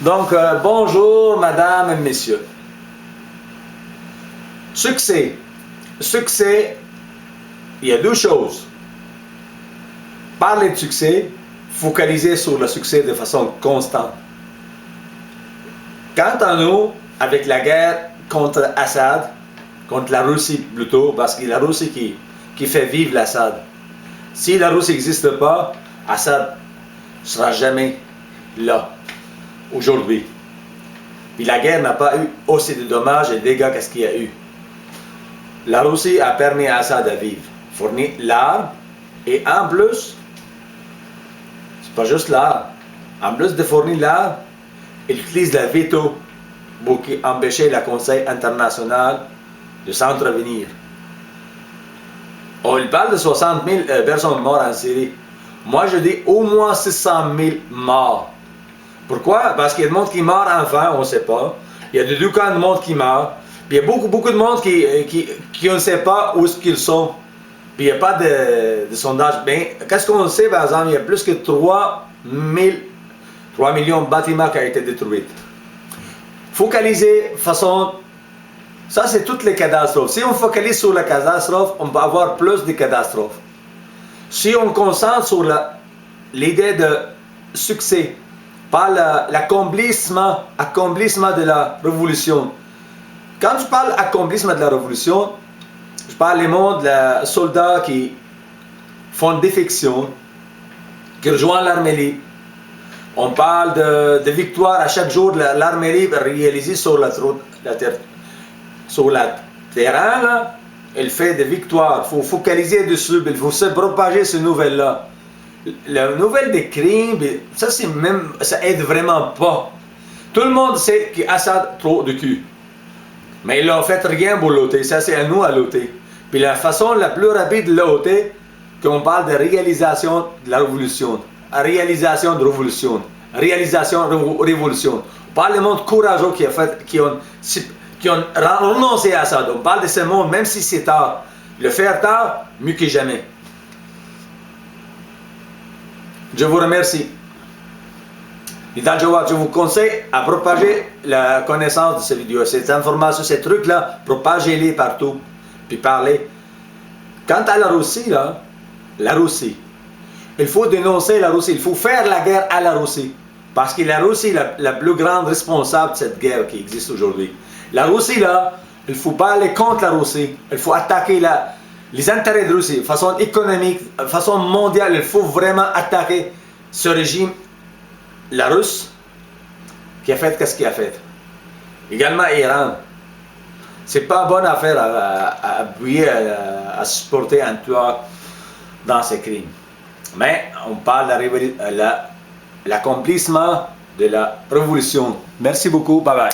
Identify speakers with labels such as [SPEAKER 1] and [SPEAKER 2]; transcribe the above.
[SPEAKER 1] Donc, bonjour, madame et messieurs. Succès. Succès, il y a deux choses. Parler de succès, focaliser sur le succès de façon constante. Quant à nous, avec la guerre contre Assad, contre la Russie plutôt, parce que c'est la Russie qui fait vivre l'Assad. Si la Russie n'existe pas, Assad ne sera jamais là, aujourd'hui. Puis la guerre n'a pas eu aussi de dommages et de dégâts qu'est-ce qu'il y a eu. La Russie a permis à Assad de vivre, fournit l'arme, et en plus, c'est pas juste l'arme, en plus de fournir l'arme, il utilise le veto pour empêcher le Conseil international de s'entrevenir. Il parle de 60 000 personnes mortes en Syrie. Moi, je dis au moins 600 000 morts. Pourquoi? Parce qu'il y a du monde qui meurt enfant, on ne sait pas. Il y a de deux camps de monde qui meurt. Puis il y a beaucoup de monde qui ne sait pas où est-ce qu'ils sont. Puis il n'y a pas de sondage. Bien, qu'est-ce qu'on sait, par exemple? Il y a plus que 3 millions de bâtiments qui ont été détruits. Focaliser façon... Ça, c'est toutes les catastrophes. Si on focalise sur la catastrophe, on va avoir plus de catastrophes. Si on concentre sur l'idée de succès, pas l'accomplissement de la révolution. Quand je parle d'accomplissement de la révolution, je parle des mondes de soldats qui font défection, qui rejoignent l'armée. On parle de victoire à chaque jour de l'armée réalisée sur sur le terrain, là, elle fait des victoires. Il faut focaliser dessus, il faut se propager ces nouvelles-là. La nouvelle des crimes, ça aide vraiment pas. Tout le monde sait qu'Assad a trop de cul. Mais il n'a fait rien pour l'ôter. Ça, c'est à nous à l'ôter. Puis la façon la plus rapide de l'ôter, qu'on parle de réalisation de la révolution. Réalisation de révolution. Réalisation de révolution. On parle des mondes courageux qui ont renoncé à ça. On parle de ce monde, même si c'est tard. Le faire tard, mieux que jamais. Je vous remercie. Nidal Jawad, je vous conseille à propager la connaissance de ces vidéos, cette information, ces trucs-là, propagez-les partout, puis parlez. Quant à la Russie, là, il faut dénoncer la Russie, il faut faire la guerre à la Russie, parce que la Russie est la plus grande responsable de cette guerre qui existe aujourd'hui. La Russie, là, il faut pas aller contre la Russie, il faut attaquer les intérêts de la Russie, de façon économique, de façon mondiale, il faut vraiment attaquer ce régime, la Russe, qui a fait qu'est-ce qu'il a fait. Également Iran. C'est pas bonne affaire à appuyer, à supporter un tueur dans ces crimes. Mais on parle de l'accomplissement de la révolution. Merci beaucoup, bye bye.